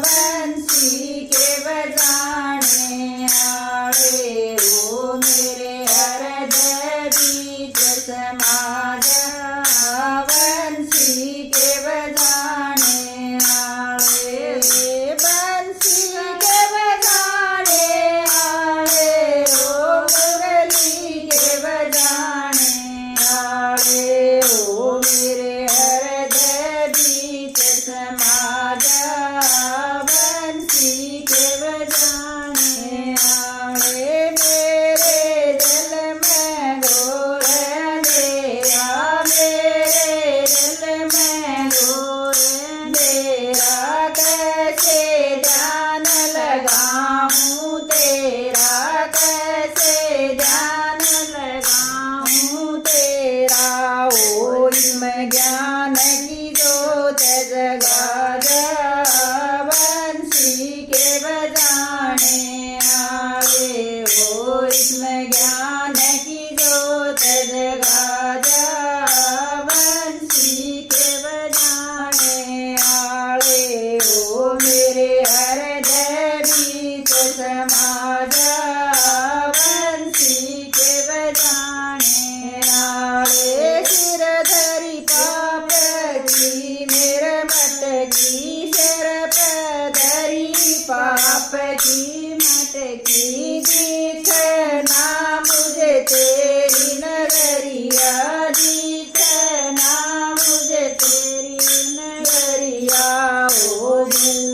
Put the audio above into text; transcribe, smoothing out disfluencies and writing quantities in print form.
बंसी के बजाने आए ओ मेरे हृदय बीच समा जा बंसी के बजाने आए बंसी के बजाने आए ओ मुरली के बजाने आए ओ मेरे हृदय बीच समा जा बंसी के बजाने आए मेरे दिल में घोर अंधेरा मेरे दिल में घोर अंधेरा कैसे ध्यान लगाऊं तेरा कैसे ध्यान लगाऊं तेरा ओ इसमें ज्ञान की जोत जगा जा बंसी के बजाने आए ओ इसमें ज्ञान की जोत जगा जा बंसी के बजाने आए ओ मेरे हृदय बीच समा जा बंसी के बजाने आए सिर धरी पाप की मेरे मटकी सिर पर धरी पाप की मटकी दिखना मुझे तेरी नगरिया दिखना मुझे तेरी नगरिया ओ दिल